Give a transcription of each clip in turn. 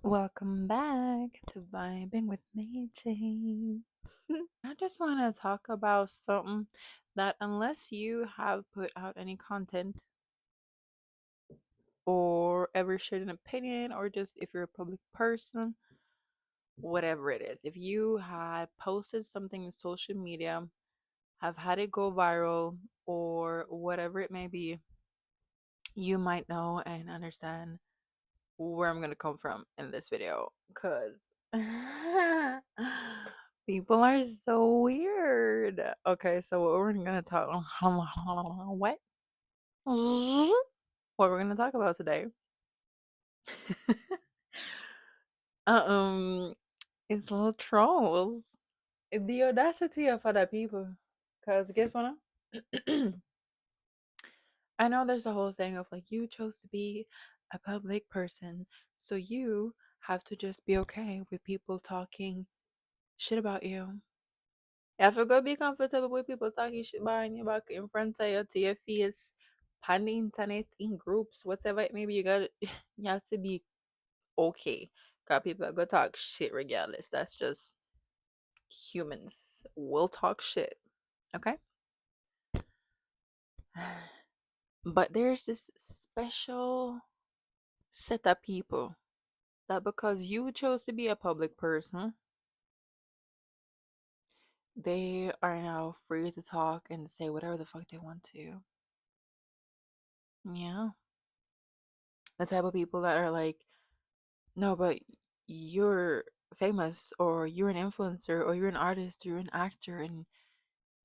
Welcome back to Vibing with MeyJey. I just want to talk about something that, unless you have put out any content or ever shared an opinion, or just if you're a public person, whatever it is, if you had posted something in social media, have had it go viral, or whatever it may be, you might know and understand where I'm gonna come from in this video, because people are so weird. Okay, so what we're gonna talk what? What we're gonna talk about today um is little trolls. The audacity of other people. Cause guess what? I know there's a whole saying of like, you chose to be a public person, so you have to just be okay with people talking shit about you. You have to go be comfortable with people talking shit behind your back, in front of you, to your face, on the internet, in groups, whatever it may be. You got you have to be okay. Got people that go talk shit regardless. That's just humans. Will talk shit. Okay? But there's this special set of people that, because you chose to be a public person, they are now free to talk and say whatever the fuck they want to. Yeah. The type of people that are like, no, but you're famous, or you're an influencer, or you're an artist, or you're an actor, and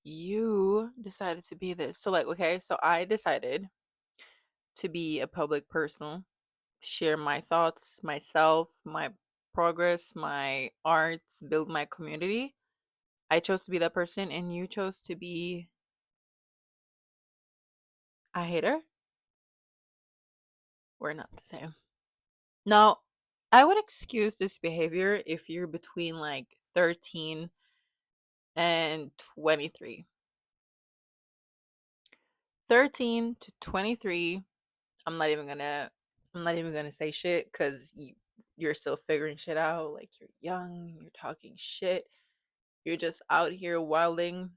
you decided to be this. So, like, okay, so I decided to be a public person, share my thoughts, myself, my progress, my art, build my community. I chose to be that person, and you chose to be a hater. We're not the same. Now, I would excuse this behavior if you're between like 13 and 23. 13 to 23, I'm not even gonna I'm not even gonna say shit, because you're still figuring shit out. Like, you're young, you're talking shit, you're just out here wilding.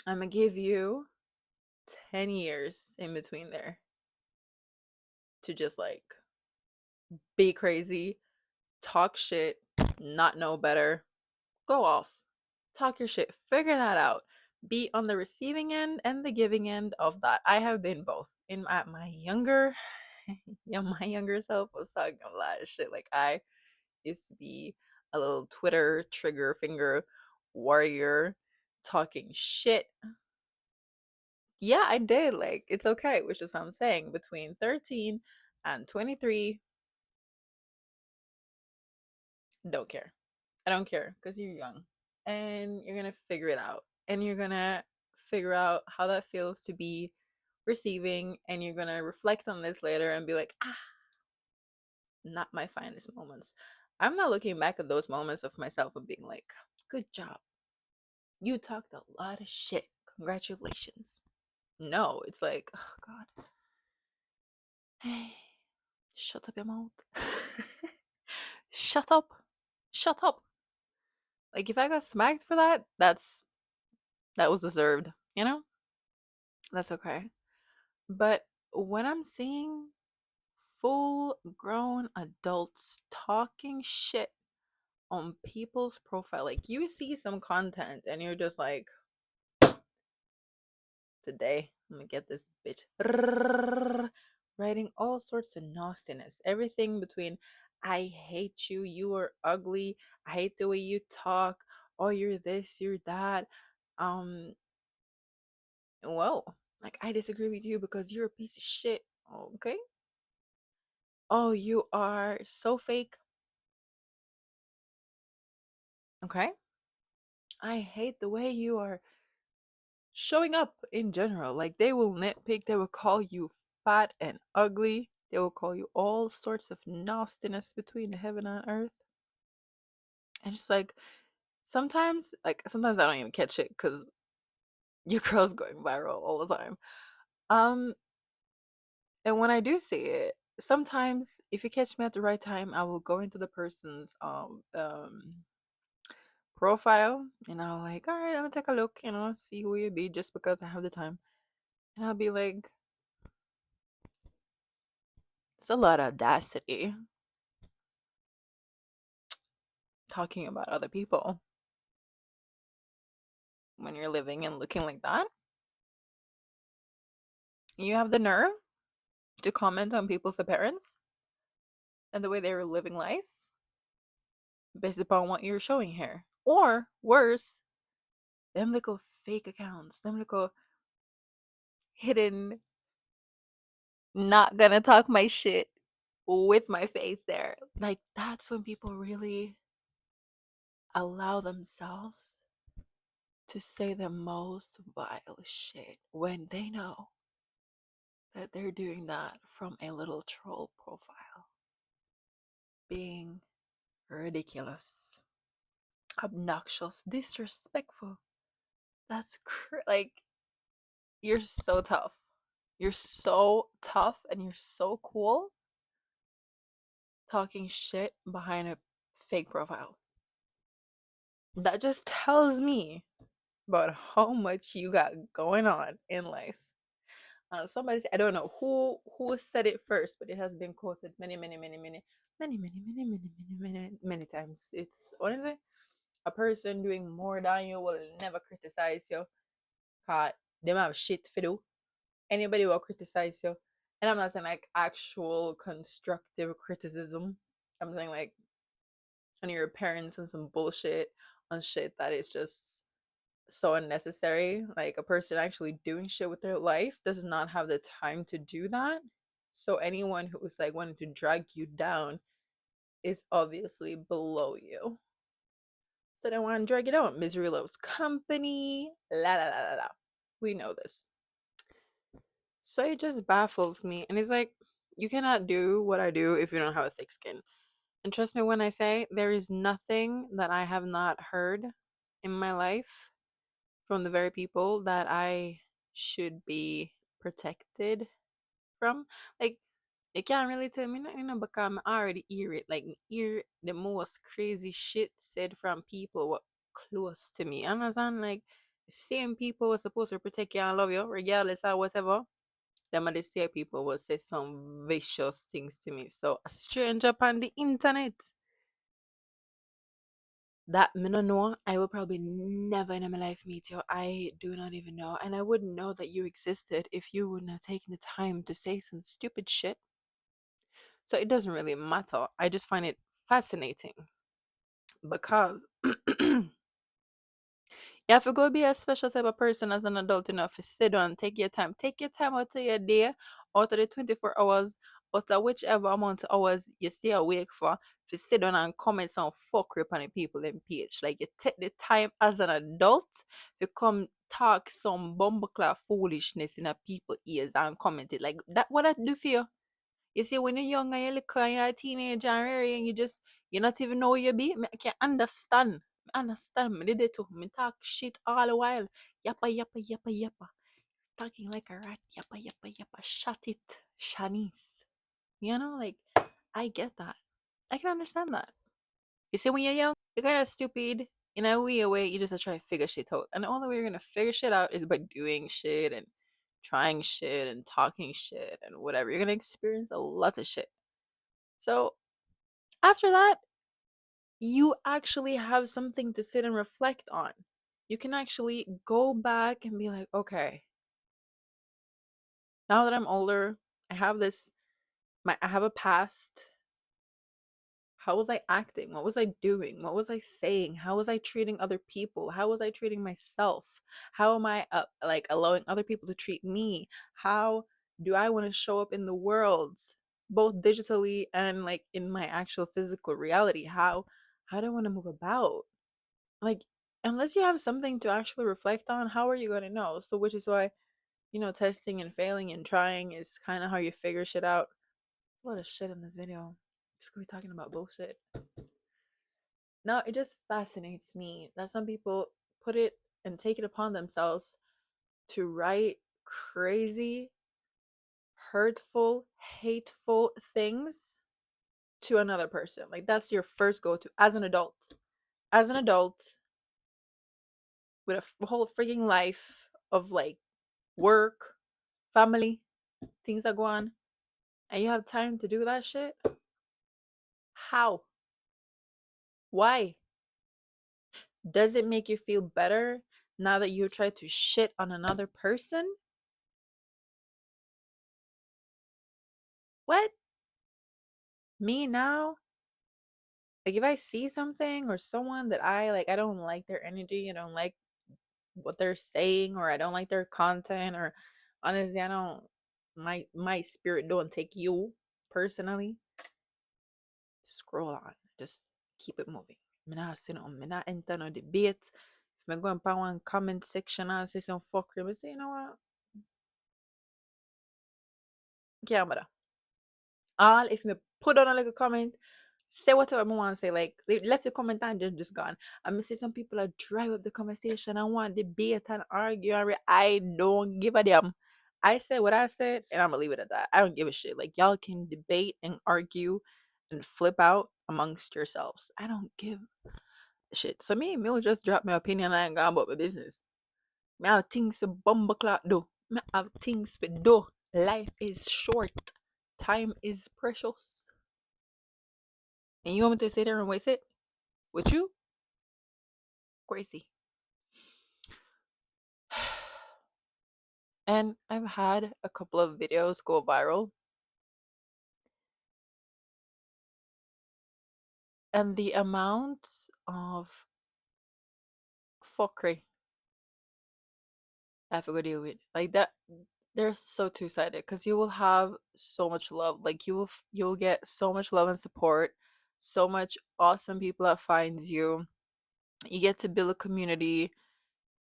I'm gonna give you 10 years in between there to just like be crazy, talk shit, not know better, go off, talk your shit, figure that out. Be on the receiving end and the giving end of that. I have been both. In my younger, yeah, my younger self was talking a lot of shit. Like, I used to be a little Twitter trigger finger warrior, talking shit. Yeah, I did. Like, it's okay, which is what I'm saying. Between 13 and 23, don't care. I don't care, because you're young and you're gonna figure it out. And you're gonna figure out how that feels to be receiving. And you're gonna reflect on this later and be like, ah, not my finest moments. I'm not looking back at those moments of myself and being like, good job. You talked a lot of shit. Congratulations. No, it's like, oh God. Hey, shut up your mouth. Shut up. Shut up. Like, if I got smacked for that, that was deserved, you know? That's okay. But when I'm seeing full grown adults talking shit on people's profile, like, you see some content and you're just like, today I'm gonna get this bitch writing all sorts of nastiness. Everything between, I hate you, you are ugly, I hate the way you talk, oh, you're this, you're that. Um, whoa, like, I disagree with you because you're a piece of shit. Okay. Oh, you are so fake. Okay. I hate the way you are showing up in general. Like, they will nitpick, they will call you fat and ugly, they will call you all sorts of nastiness between heaven and earth. And just like, sometimes I don't even catch it, because your girl's going viral all the time. Um, and when I do see it, sometimes if you catch me at the right time, I will go into the person's profile and I'll like, all right, I'm gonna take a look, see who you be just because I have the time. And I'll be like, it's a lot of audacity talking about other people when you're living and looking like that. You have the nerve to comment on people's appearance and the way they were living life based upon what you're showing here. Or worse, them little fake accounts, them little hidden, not gonna talk my shit with my face there. Like, that's when people really allow themselves to say the most vile shit when they know that they're doing that from a little troll profile, being ridiculous, obnoxious, disrespectful. That's like, you're so tough. You're so tough and you're so cool talking shit behind a fake profile. That just tells me about how much you got going on in life. Somebody said, I don't know who said it first, but it has been quoted many times. It's, what is it? A person doing more than you will never criticize you. Cause them have shit for do. Anybody will criticize you. And I'm not saying like actual constructive criticism. I'm saying like on your parents and some bullshit on shit that is just so unnecessary. Like, a person actually doing shit with their life does not have the time to do that. So anyone who is like wanting to drag you down is obviously below you. So they want to drag you down. Misery loves company. La la la la la. We know this. So it just baffles me. And it's like, you cannot do what I do if you don't have a thick skin. And trust me when I say there is nothing that I have not heard in my life from the very people that I should be protected from. Like, you can't really tell me nothing, because I already hear it. Like, hear the most crazy shit said from people what close to me. Understand? Like, same people were supposed to protect you and love you, regardless of whatever. Them are the same people will say some vicious things to me. So a stranger on the internet that me no know, I will probably never in my life meet you. I do not even know. And I wouldn't know that you existed if you wouldn't have taken the time to say some stupid shit. So it doesn't really matter. I just find it fascinating because you have to go be a special type of person as an adult enough to sit down, take your time. Take your time out of your day, out of the 24 hours, out of whichever amount of hours you stay awake for sit down and comment some fuckery upon the people in page. Like, you take the time as an adult to come talk some bumbleclap foolishness in a people ears and comment it. Like, that what I do for you? You see, when you're young and you're little and you're a teenager and ready and you not even know who you be, I can understand. I understand. Me did it too. Me talk shit all the while. Yappa, yappa, yappa, yappa. Talking like a rat. Yappa, yappa, yappa. Shut it, Shanice. Like, I get that. I can understand that. You see, when you're young, you're kind of stupid. In a weird way, you just try to figure shit out. And the only way you're going to figure shit out is by doing shit and trying shit and talking shit and whatever. You're going to experience a lot of shit. So after that, you actually have something to sit and reflect on. You can actually go back and be like, okay, now that I'm older, I have this, I have a past. How was I acting? What was I doing? What was I saying? How was I treating other people? How was I treating myself? How am I like allowing other people to treat me? How do I want to show up in the world, both digitally and like in my actual physical reality? How do I want to move about? Like, unless you have something to actually reflect on, how are you going to know? So which is why, testing and failing and trying is kind of how you figure shit out. A lot of shit in this video. Just gonna be talking about bullshit. No, it just fascinates me that some people put it and take it upon themselves to write crazy, hurtful, hateful things to another person. Like that's your first go to as an adult. As an adult with a whole freaking life of like work, family, things that go on, and you have time to do that shit? How? Why? Does it make you feel better now that you try to shit on another person? What? Me now? Like if I see something or someone that I like, I don't like their energy, I don't like what they're saying, or I don't like their content, or honestly, I don't, my spirit don't take you personally. Scroll on. Just keep it moving. Me not say no, me not enter no debate. If me go in one comment section and say some fuckery, me say, you know what? Can't bother. All if me put on a little comment, say whatever I want to say, like left the comment and just gone. I mean, see some people that drive up the conversation and want debate and argue. I don't give a damn. I said what I said, and I'm gonna leave it at that. I don't give a shit. Like y'all can debate and argue and flip out amongst yourselves. I don't give a shit. So me will just drop my opinion and I ain't gone about my business. Me have things to bumble clock do. Me have things to do. Life is short. Time is precious. And you want me to sit there and waste it with you? Crazy. And I've had a couple of videos go viral, and the amount of fuckery I have to go deal with, like that, they're so two-sided because you will have so much love. Like you'll get so much love and support, so much awesome people that finds you. You get to build a community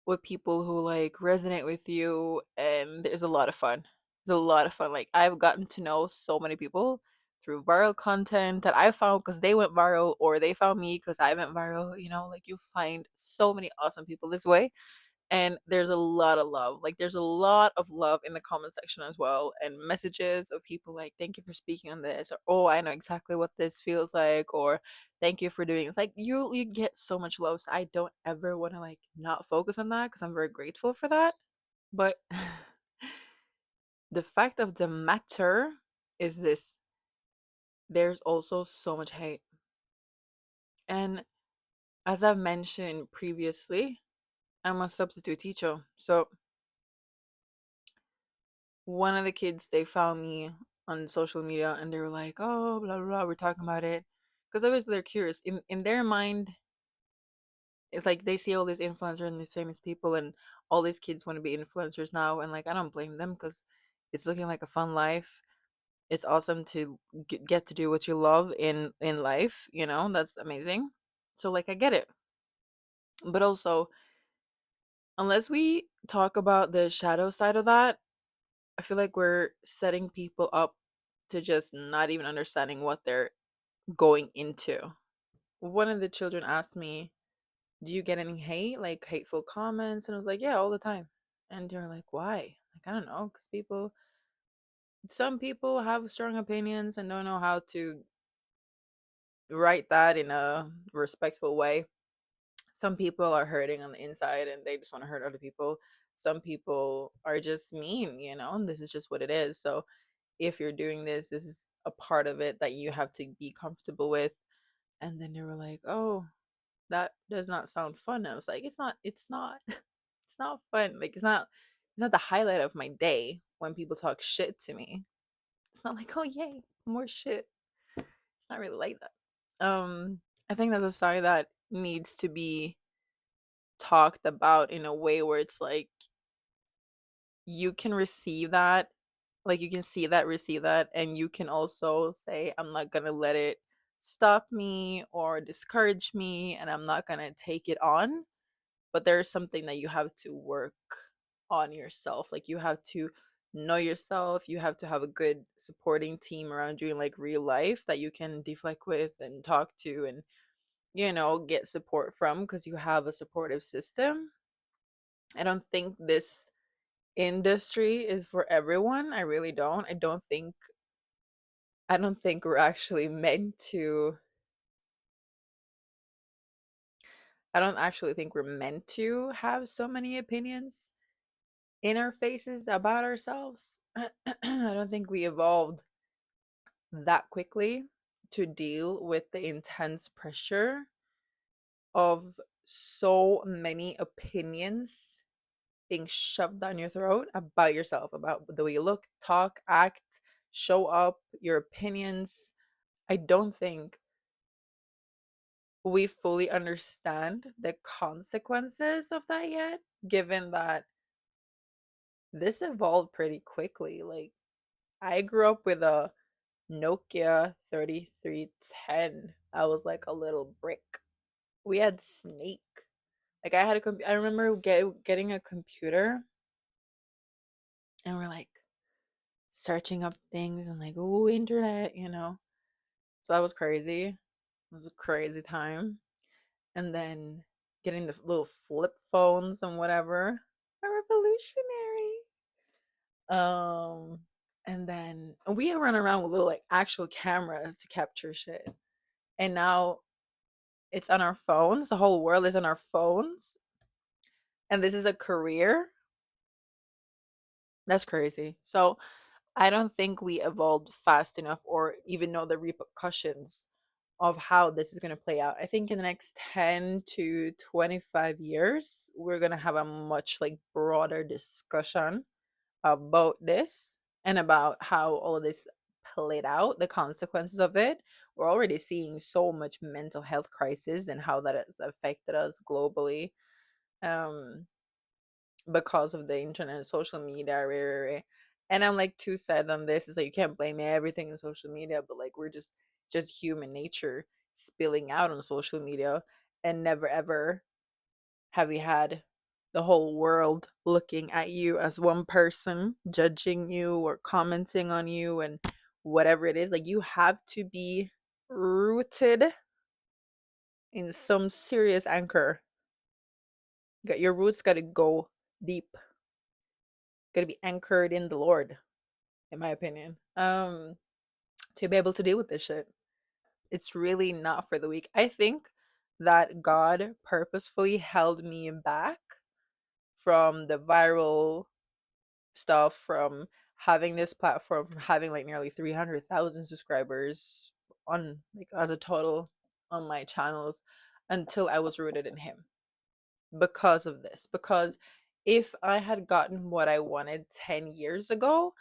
with people who like resonate with you, and there's a lot of fun. It's a lot of fun. Like I've gotten to know so many people through viral content that I found because they went viral, or they found me because I went viral. Like you find so many awesome people this way, and there's a lot of love. Like there's a lot of love in the comment section as well, and messages of people like, thank you for speaking on this, or oh, I know exactly what this feels like, or thank you for doing it. It's like you get so much love, so I don't ever want to like not focus on that because I'm very grateful for that. But the fact of the matter is this: there's also so much hate. And as I've mentioned previously, I'm a substitute teacher, so one of the kids, they found me on social media and they were like, oh, blah blah blah, we're talking about it, because obviously they're curious. In their mind, it's like they see all these influencers and these famous people, and all these kids want to be influencers now, and like I don't blame them because it's looking like a fun life. It's awesome to get to do what you love in life. That's amazing. So like I get it, but also, unless we talk about the shadow side of that, I feel like we're setting people up to just not even understanding what they're going into. One of the children asked me, do you get any hate, like hateful comments? And I was like, yeah, all the time. And they're like, why? Like, I don't know, because some people have strong opinions and don't know how to write that in a respectful way. Some people are hurting on the inside and they just want to hurt other people. Some people are just mean, and this is just what it is. So if you're doing this, this is a part of it that you have to be comfortable with. And then they were like, oh, that does not sound fun. And I was like, it's not it's not fun. Like it's not the highlight of my day when people talk shit to me. It's not like, oh yay, more shit. It's not really like that. I think that's a side that needs to be talked about in a way where it's like you can receive that, like you can see that, receive that, and you can also say, I'm not gonna let it stop me or discourage me, and I'm not gonna take it on. But there's something that you have to work on yourself. Like you have to know yourself, you have to have a good supporting team around you in like real life that you can deflect with and talk to, and get support from, because you have a supportive system. I don't think this industry is for everyone. I really don't. I don't think we're actually meant to I don't actually think we're meant to have so many opinions in our faces about ourselves. I don't think we evolved that quickly to deal with the intense pressure of so many opinions being shoved down your throat about yourself, about the way you look, talk, act, show up, your opinions. I don't think we fully understand the consequences of that yet, given that this evolved pretty quickly. Like, I grew up with a Nokia 3310. I was like a little brick. We had Snake. Like, I remember getting a computer, and we're like searching up things and like, oh, internet. So that was crazy. It was a crazy time. And then getting the little flip phones and whatever. A revolutionary. Um, and then we run around with little like actual cameras to capture shit. And now it's on our phones. The whole world is on our phones. And this is a career. That's crazy. So I don't think we evolved fast enough or even know the repercussions of how this is going to play out. I think in the next 10 to 25 years, we're going to have a much like broader discussion about this and about how all of this played out, the consequences of it. We're already seeing so much mental health crisis and how that has affected us globally. Um because of the internet and social media. And I'm like too sad on this. Is like you can't blame everything on social media, but like it's just human nature spilling out on social media, and never ever have we had the whole world looking at you as one person, judging you or commenting on you and whatever it is. Like you have to be rooted in some serious anchor. Got your roots got to go deep. Got to be anchored in the Lord, in my opinion. To be able to deal with this shit. It's really not for the weak. I think that God purposefully held me back from the viral stuff, from having this platform, from having like nearly 300,000 subscribers on like as a total on my channels until I was rooted in him because of this. Because if I had gotten what I wanted 10 years ago,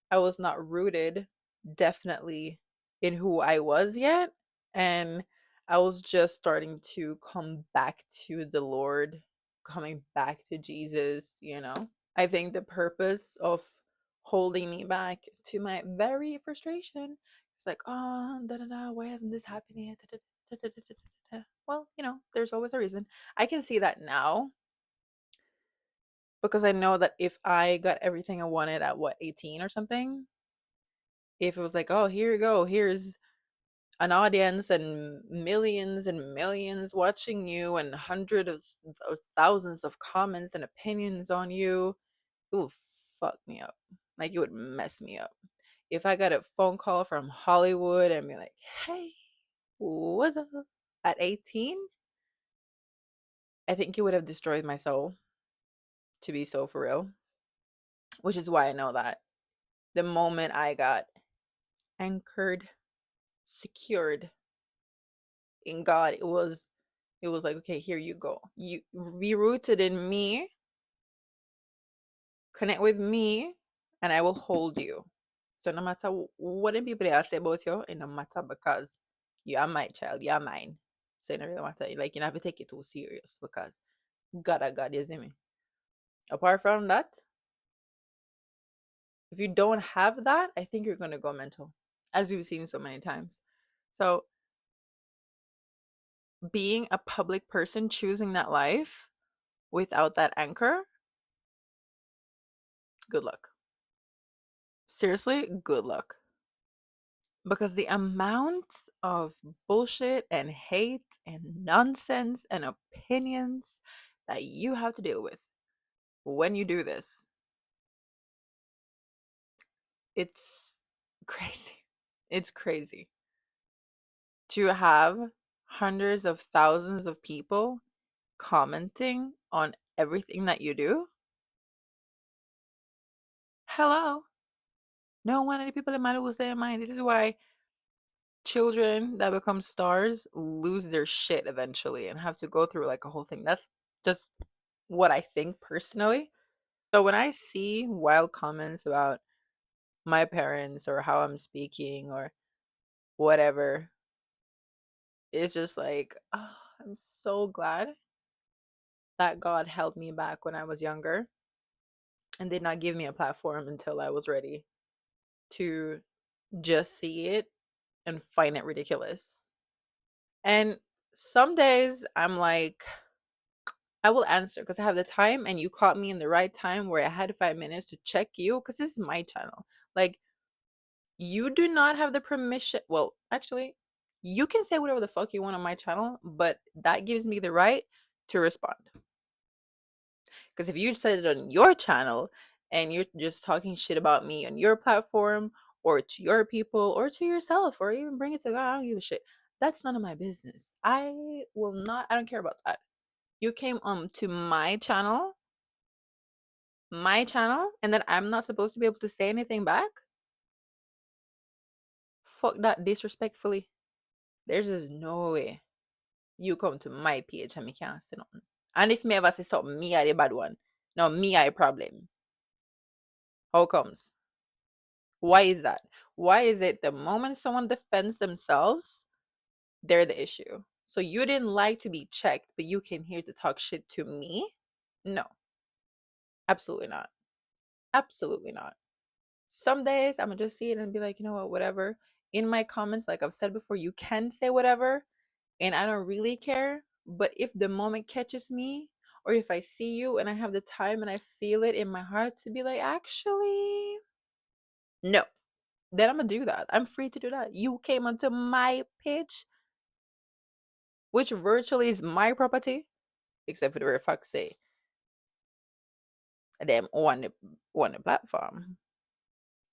I was not rooted definitely in who I was yet. And I was just starting to come back to the Lord, coming back to Jesus. I think the purpose of holding me back to my very frustration is like, oh, da da da, why hasn't this happened yet? Da, da, da, da, da, da, da. Well, there's always a reason. I can see that now because I know that if I got everything I wanted at what, 18 or something, if it was like, oh, here you go, here's an audience and millions watching you and hundreds of thousands of comments and opinions on you, it would fuck me up. Like it would mess me up. If I got a phone call from Hollywood and be like, hey, what's up? At 18, I think it would have destroyed my soul, to be so for real. Which is why I know that the moment I got anchored, secured in God, it was like, okay, here you go. You be rooted in me, connect with me, and I will hold you. So no matter what the people else say about you, it no matter because you are my child, you are mine. So it no really matter. Like you don't have to take it too serious because God, you see me. Apart from that, if you don't have that, I think you're gonna go mental, as we've seen so many times. So being a public person, choosing that life without that anchor, good luck. Seriously, good luck. Because the amount of bullshit and hate and nonsense and opinions that you have to deal with when you do this, It's crazy. It's crazy to have hundreds of thousands of people commenting on everything that you do. Hello. No one of the people in my will say mine. This is why children that become stars lose their shit eventually and have to go through like a whole thing. That's just what I think personally. So when I see wild comments about my parents or how I'm speaking or whatever, it's just like, oh, I'm so glad that God held me back when I was younger and did not give me a platform until I was ready to just see it and find it ridiculous. And some days I'm like, I will answer because I have the time and you caught me in the right time where I had 5 minutes to check you because this is my channel. Like, you do not have the permission. Well, actually, you can say whatever the fuck you want on my channel, but that gives me the right to respond. Because if you said it on your channel and you're just talking shit about me on your platform or to your people or to yourself or even bring it to God, I don't give a shit. That's none of my business. I will not, I don't care about that. You came to my channel, and then I'm not supposed to be able to say anything back? Fuck that disrespectfully. There's just no way you come to my page and me can't say nothing. And if me ever say something, me are the bad one. No, me are a problem. How comes? Why is that? Why is it the moment someone defends themselves, they're the issue? So you didn't like to be checked, but you came here to talk shit to me? No, absolutely not. Absolutely not. Some days I'm gonna just see it and be like, you know what, whatever. In my comments, like I've said before, you can say whatever, and I don't really care. But if the moment catches me, or if I see you and I have the time and I feel it in my heart to be like, actually, no, then I'm gonna do that. I'm free to do that. You came onto my page, which virtually is my property, except for the very fact say them on the platform,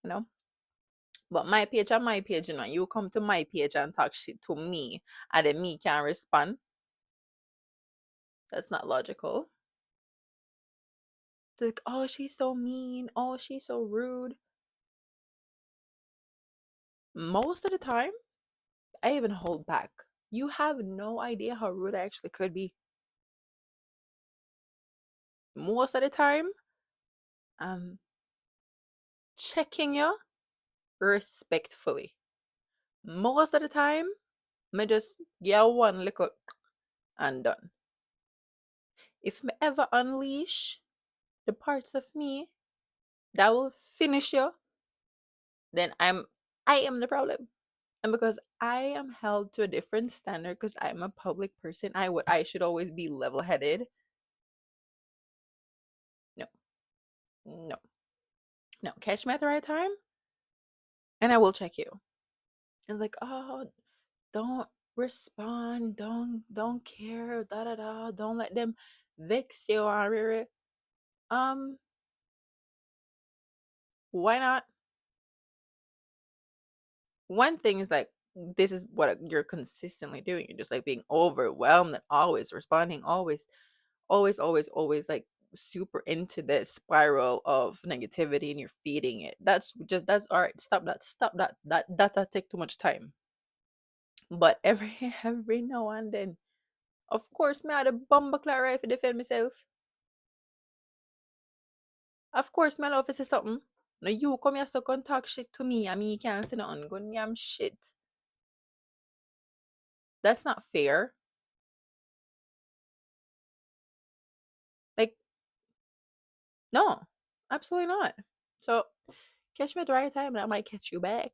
you know. But my page and my page, you know, you come to my page and talk shit to me, and then me can't respond. That's not logical. It's like, oh, she's so mean. Oh, she's so rude. Most of the time, I even hold back. You have no idea how rude I actually could be. Most of the time, I'm checking you respectfully. Most of the time, me just get one little and done. If me ever unleash the parts of me that will finish you, then I am the problem. And because I am held to a different standard because I'm a public person, I should always be level headed. No, no, no. Catch me at the right time, and I will check you. It's like, oh, don't respond, don't care, da da da. Don't let them vex you. Um, why not? One thing is like this is what you're consistently doing. You're just like being overwhelmed and always responding, always like super into this spiral of negativity and you're feeding it. That's all right. Stop that. That take too much time. But every now and then, of course, me had a bumper right to defend myself. Of course, my love is say something. No, you come here so come talk shit to me. I mean, you can't say nothing. Go yam shit. That's not fair. Like, no, absolutely not. So catch me at the right time and I might catch you back.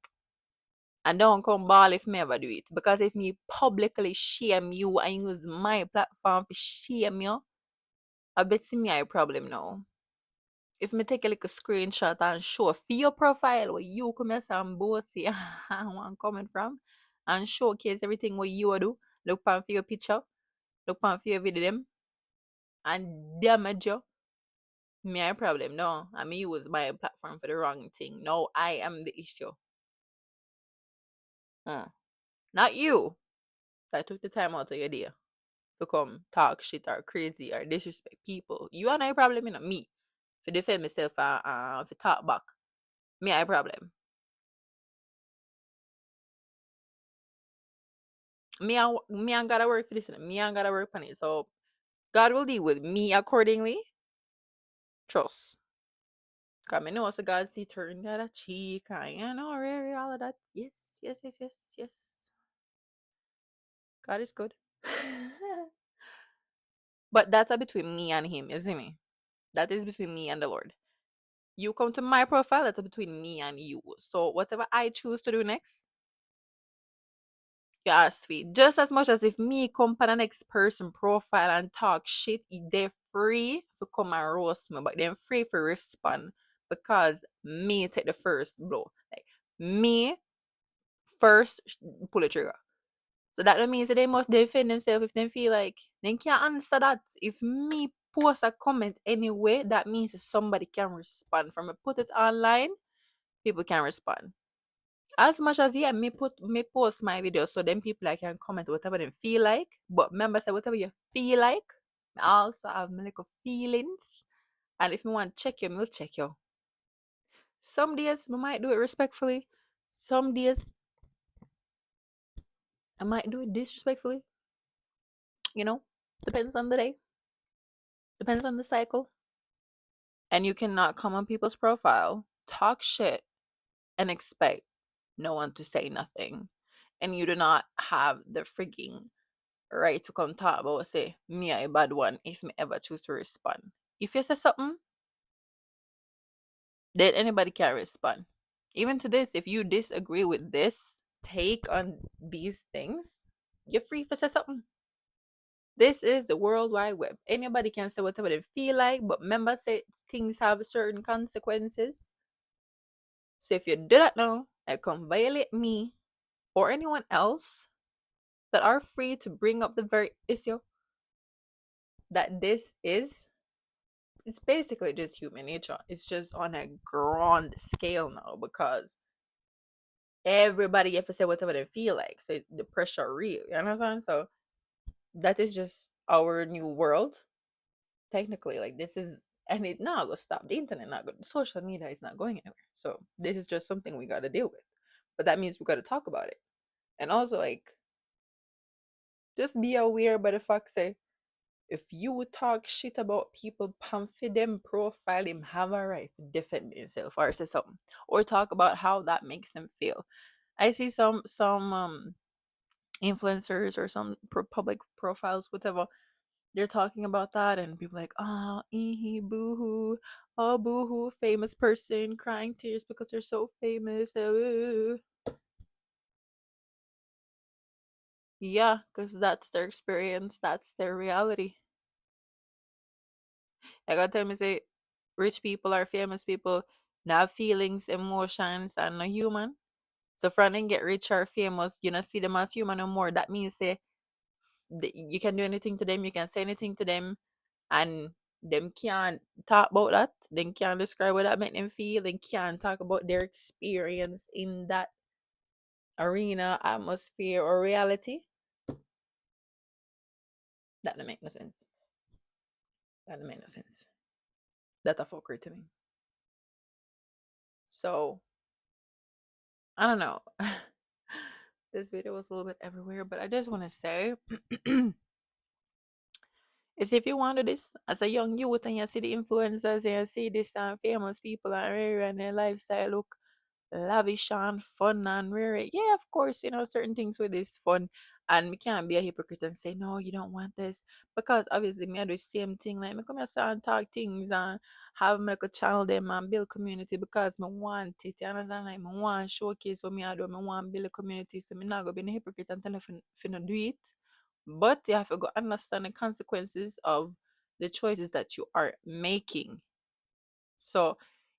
And don't come ball if me ever do it. Because if me publicly shame you and use my platform to shame you, I bet see me I problem now. If me take a little screenshot and show for your profile where you come here some bossy where I'm coming from and showcase everything what you do, look pan for your picture, look pan for your video them and damage you, Me, I problem. No, I mean, use my platform for the wrong thing. No, I am the issue. Not you that took the time out of your day to come talk shit or crazy or disrespect people. You and I problem, not me. For defend myself and for talk back. Me, I problem. Me, I gotta work for this. Me, I gotta work on it. So God will deal with me accordingly. Trust. Cause me know so God see turn the other cheek and you know really all of that. Yes, yes, yes, yes, yes. God is good. But that's a between me and him, isn't it? That is between me and the Lord. You come to my profile, that's between me and you. So whatever I choose to do next, you ask me. Just as much as if me come to the next person profile and talk shit, they're free to come and roast me, but they're free for respond because me take the first blow. Like me first pull the trigger. So that means that they must defend themselves if they feel like they can't answer that. If me post a comment anyway, that means that somebody can respond. From me put it online, people can respond. As much as yeah, me post my video so then people like can comment whatever they feel like. But remember say whatever you feel like, I also have my little feelings. And if you want to check you, we'll check you. Some days we might do it respectfully. Some days I might do it disrespectfully. You know, depends on the day, depends on the cycle. And you cannot come on people's profile, talk shit, and expect no one to say nothing. And you do not have the frigging right to come talk about say me a bad one if me ever choose to respond. If you say something, then anybody can respond. Even to this, if you disagree with this take on these things, you're free to say something. This is the World Wide Web. Anybody can say whatever they feel like, but remember, say things have certain consequences. So if you do that now and come violate me or anyone else that are free to bring up the very issue that this is, it's basically just human nature. It's just on a grand scale now because everybody have to say whatever they feel like. So the pressure real. You understand? So that is just our new world. Technically, like this is and it not gonna stop. The internet not going social media is not going anywhere. So this is just something we gotta deal with. But that means we gotta talk about it. And also like just be aware by the fact say if you would talk shit about people, pamphlet them, profile them, have a right to defend themselves or say something. Or talk about how that makes them feel. I see some influencers or some public profiles, whatever, they're talking about that and people like, oh, boo-hoo, oh, boo-hoo, famous person crying tears because they're so famous. Yeah, because that's their experience, that's their reality. I gotta tell me, say, rich people or famous people not have feelings, emotions, and no human. So for them get rich or famous, you not see them as human no more. That means say you can do anything to them, you can say anything to them, and them can't talk about that. They can't describe what that make them feel. They can't talk about their experience in that arena, atmosphere, or reality. That don't make no sense. That don't make no sense. That's a fuckery to me. So I don't know. This video was a little bit everywhere, but I just want to say is if you want to do this as a young youth and you see the influencers and you see this famous people and their lifestyle look lavish and fun and rare. Yeah, of course, you know, certain things with this fun. And we can't be a hypocrite and say, no, you don't want this. Because obviously, me I do the same thing. Like, me come here and talk things and have me like a channel them and build community because me want it. You understand? Like, me want showcase what me I do. Me want build a community. So, me not going to be a hypocrite and tell you if you not do it. But you have to go understand the consequences of the choices that you are making. So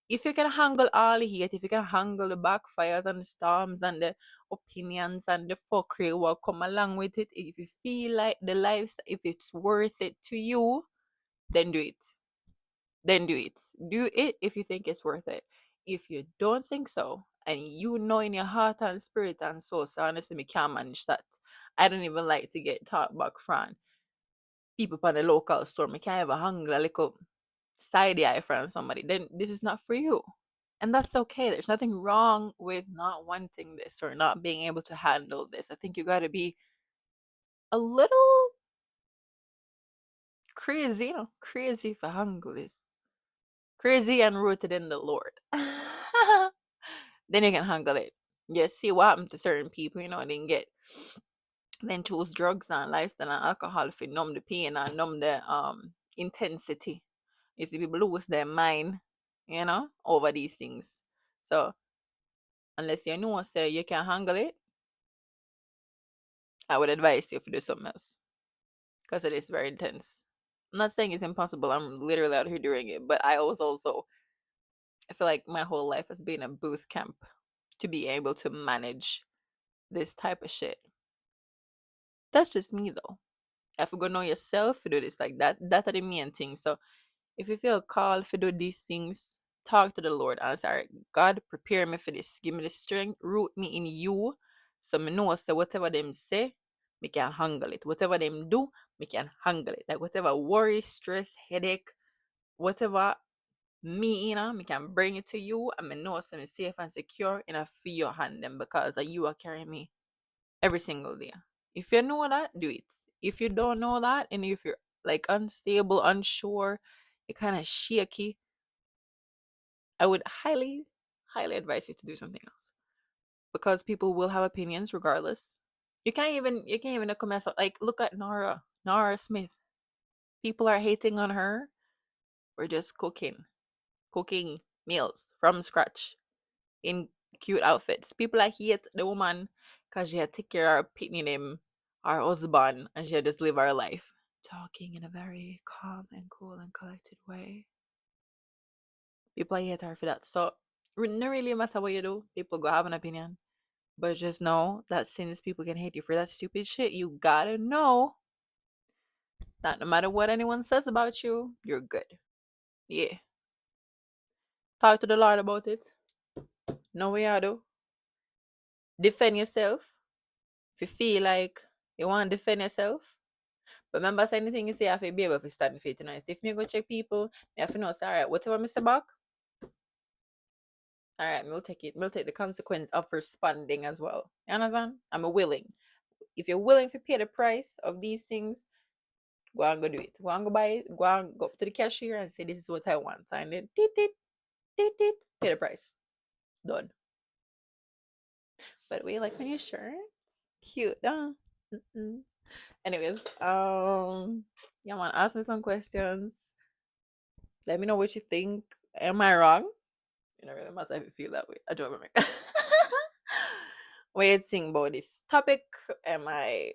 if you can handle all the hate, if you can handle the backfires and the storms and the opinions and the fuckery will come along with it, if you feel like the life, if it's worth it to you, then do it. then do it. Do it if you think it's worth it. If you don't think so, and you know in your heart and spirit and soul, so honestly, me can't manage that. I don't even like to get talked back from people from the local store. Me can't ever hang a little side eye from somebody. Then this is not for you. And that's okay. There's nothing wrong with not wanting this or not being able to handle this. I think you got to be a little crazy, crazy for handle this. Crazy and rooted in the Lord. Then you can handle it. You see what happened to certain people, they can get then choose drugs and lifestyle and alcohol to numb the pain and numb the intensity. You see people lose their mind, over these things. So unless you know say you can handle it, I would advise you to do something else. Because it is very intense. I'm not saying it's impossible. I'm literally out here doing it. But I feel like my whole life has been a booth camp to be able to manage this type of shit. That's just me though. If you go know yourself to do this like that, that's the main thing. So if you feel called to do these things, talk to the Lord and say, "Alright, God, prepare me for this. Give me the strength, root me in you. So me know say whatever them say, me can handle it. Whatever them do, me can handle it. Like whatever worry, stress, headache, whatever me can bring it to you and me know so me safe and secure in a for your hand them because you are carrying me every single day. If you know that, do it. If you don't know that, and if you're like unstable, unsure, you're kind of shaky, I would highly, highly advise you to do something else because people will have opinions regardless. You can't even come as like look at Nora Smith. People are hating on her for just cooking meals from scratch in cute outfits. People are hate the woman because she had take care of picking him, her husband, and she had just live her life. Talking in a very calm and cool and collected way. People hate her for that. So no really matter what you do, people go have an opinion. But just know that since people can hate you for that stupid shit, you gotta know that no matter what anyone says about you, you're good. Yeah. Talk to the Lord about it. Know what you do. Defend yourself. If you feel like you want to defend yourself. But remember, say anything you say, I have to be able to stand for it. So if me go check people, I have to know, say, all right, whatever Mr. Back, all right, we'll take it. We'll take the consequence of responding as well. You understand? I'm willing. If you're willing to pay the price of these things, go and go do it. Go and go buy it. Go and go up to the cashier and say, this is what I want. Sign it. Pay the price. Done. But we like my new shirt. Cute, huh? Mm-mm. Anyways, yeah, man, ask me some questions. Let me know what you think. Am I wrong? It don't really matter if you feel that way. I don't remember. What you think about this topic? Am I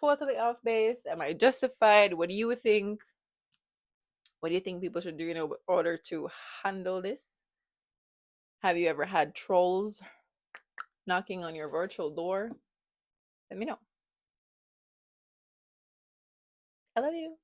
totally off base? Am I justified? What do you think? What do you think people should do in order to handle this? Have you ever had trolls knocking on your virtual door? Let me know. I love you.